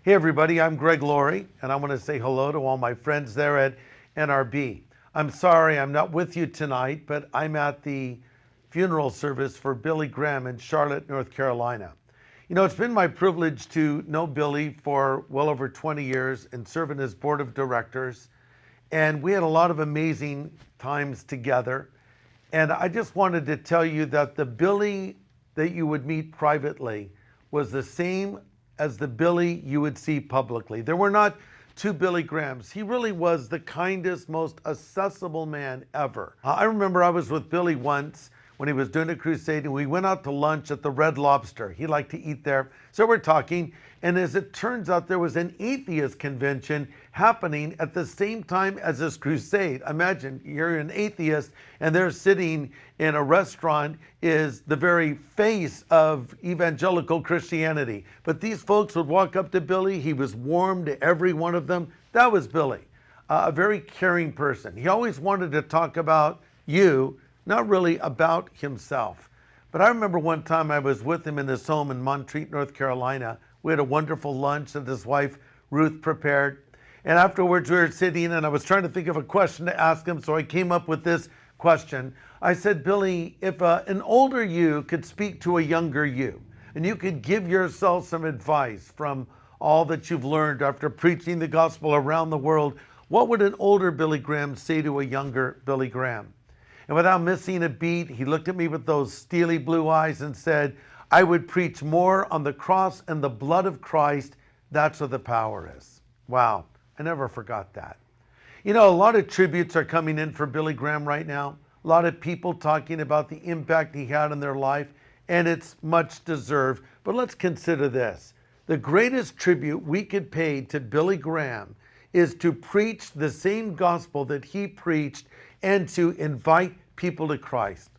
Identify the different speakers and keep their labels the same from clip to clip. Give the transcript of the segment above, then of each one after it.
Speaker 1: Hey everybody, I'm Greg Laurie, and I want to say hello to all my friends there at NRB. I'm sorry I'm not with you tonight, but I'm at the funeral service for Billy Graham in Charlotte, North Carolina. You know, it's been my privilege to know Billy for well over 20 years and serve in his board of directors. And we had a lot of amazing times together. And I just wanted to tell you that the Billy that you would meet privately was the same as the Billy you would see publicly. There were not two Billy Grahams. He really was the kindest, most accessible man ever. I remember I was with Billy once when he was doing a crusade, and we went out to lunch at the Red Lobster. He liked to eat there. So we're talking, and as it turns out, there was an atheist convention happening at the same time as this crusade. Imagine you're an atheist, and they're sitting in a restaurant is the very face of evangelical Christianity. But these folks would walk up to Billy. He was warm to every one of them. That was Billy, a very caring person. He always wanted to talk about you, not really about himself. But I remember one time I was with him in his home in Montreat, North Carolina. We had a wonderful lunch that his wife, Ruth, prepared. And afterwards we were sitting, and I was trying to think of a question to ask him, so I came up with this question. I said, Billy, if an older you could speak to a younger you, and you could give yourself some advice from all that you've learned after preaching the gospel around the world, what would an older Billy Graham say to a younger Billy Graham? And without missing a beat, he looked at me with those steely blue eyes and said, I would preach more on the cross and the blood of Christ. That's where the power is. Wow, I never forgot that. You know, a lot of tributes are coming in for Billy Graham right now. A lot of people talking about the impact he had in their life, and it's much deserved. But let's consider this. The greatest tribute we could pay to Billy Graham is to preach the same gospel that he preached and to invite people to Christ.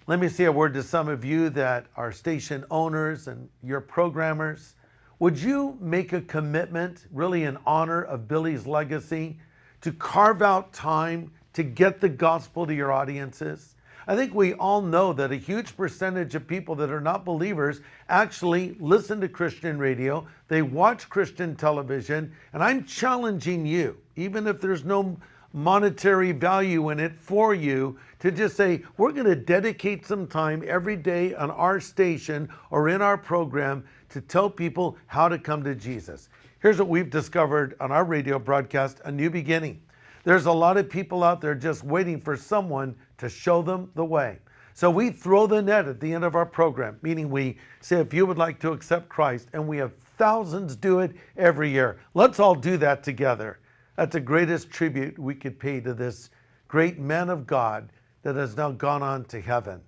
Speaker 1: Let me say a word to some of you that are station owners and your programmers. Would you make a commitment, really in honor of Billy's legacy, to carve out time to get the gospel to your audiences? I think we all know that a huge percentage of people that are not believers actually listen to Christian radio, they watch Christian television, and I'm challenging you, even if there's no monetary value in it for you, to just say, we're going to dedicate some time every day on our station or in our program to tell people how to come to Jesus. Here's what we've discovered on our radio broadcast, A New Beginning. There's a lot of people out there just waiting for someone to show them the way. So we throw the net at the end of our program, meaning we say, if you would like to accept Christ, and we have thousands do it every year. Let's all do that together. That's the greatest tribute we could pay to this great man of God that has now gone on to heaven.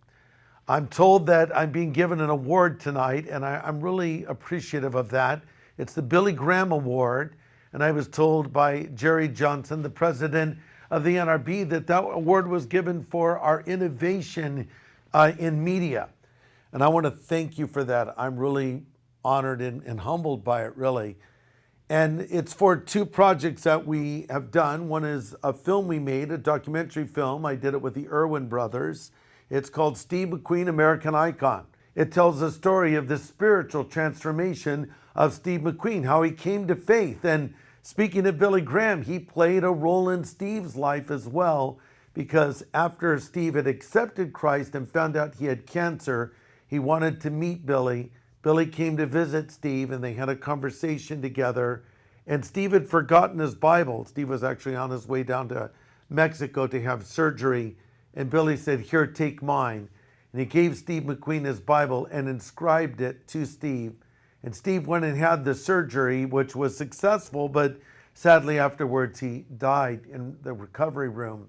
Speaker 1: I'm told that I'm being given an award tonight, and I'm really appreciative of that. It's the Billy Graham Award, and I was told by Jerry Johnson, the president of the NRB, that that award was given for our innovation in media. And I want to thank you for that. I'm really honored and humbled by it, really. And it's for two projects that we have done. One is a film we made, a documentary film. I did it with the Irwin brothers. It's called Steve McQueen, American Icon. It tells the story of the spiritual transformation of Steve McQueen, how he came to faith. And speaking of Billy Graham, he played a role in Steve's life as well, because after Steve had accepted Christ and found out he had cancer, he wanted to meet Billy. Billy came to visit Steve, and they had a conversation together. And Steve had forgotten his Bible. Steve was actually on his way down to Mexico to have surgery. And Billy said, here, take mine. And he gave Steve McQueen his Bible and inscribed it to Steve. And Steve went and had the surgery, which was successful, but sadly afterwards he died in the recovery room.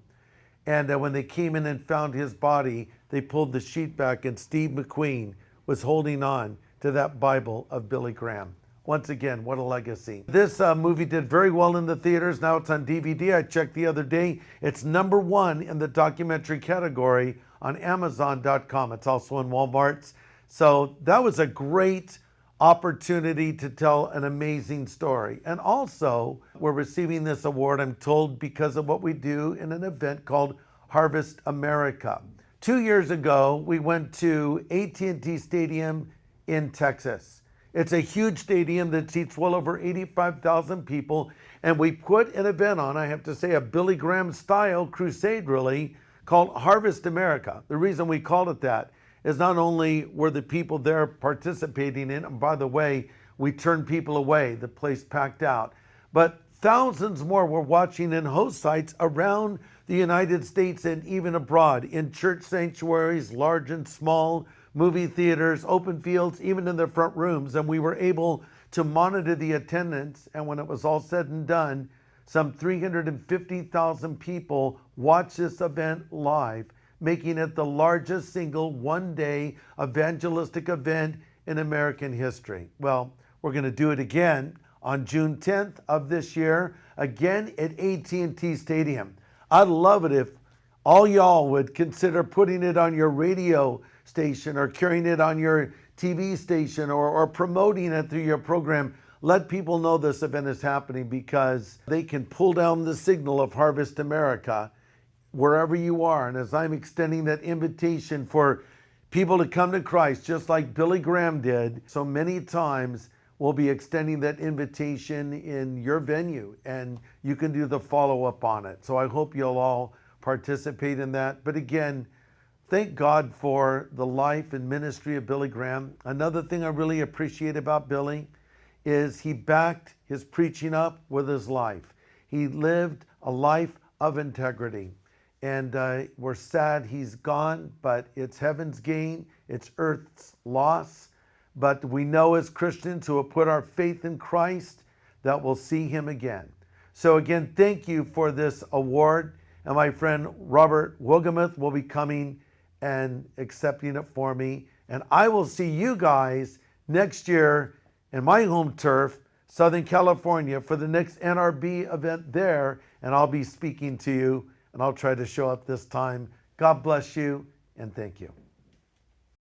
Speaker 1: And when they came in and found his body, they pulled the sheet back, and Steve McQueen was holding on to that Bible of Billy Graham. Once again, what a legacy. This movie did very well in the theaters. Now it's on DVD. I checked the other day. It's #1 in the documentary category on Amazon.com. It's also in Walmart's. So that was a great opportunity to tell an amazing story. And also, we're receiving this award, I'm told, because of what we do in an event called Harvest America. 2 years ago, we went to AT&T Stadium in Texas. It's a huge stadium that seats well over 85,000 people. And we put an event on, I have to say, a Billy Graham style crusade really, called Harvest America. The reason we called it that is not only were the people there participating in, and by the way, we turned people away, the place packed out, but thousands more were watching in host sites around the United States and even abroad, in church sanctuaries, large and small, movie theaters, open fields, even in their front rooms. And we were able to monitor the attendance. And when it was all said and done, some 350,000 people watched this event live, making it the largest single one-day evangelistic event in American history. Well, we're going to do it again on June 10th of this year, again at AT&T Stadium. I'd love it if all y'all would consider putting it on your radio station or carrying it on your TV station or promoting it through your program. Let people know this event is happening, because they can pull down the signal of Harvest America wherever you are. And as I'm extending that invitation for people to come to Christ, just like Billy Graham did so many times, we'll be extending that invitation in your venue, and you can do the follow-up on it. So I hope you'll all participate in that. But again, thank God for the life and ministry of Billy Graham. Another thing I really appreciate about Billy is he backed his preaching up with his life. He lived a life of integrity. And we're sad he's gone, but it's heaven's gain, it's earth's loss. But we know as Christians who have put our faith in Christ that we'll see him again. So again, thank you for this award. And my friend Robert Wogamuth will be coming and accepting it for me. And I will see you guys next year in my home turf, Southern California, for the next NRB event there. And I'll be speaking to you, and I'll try to show up this time. God bless you, and thank you.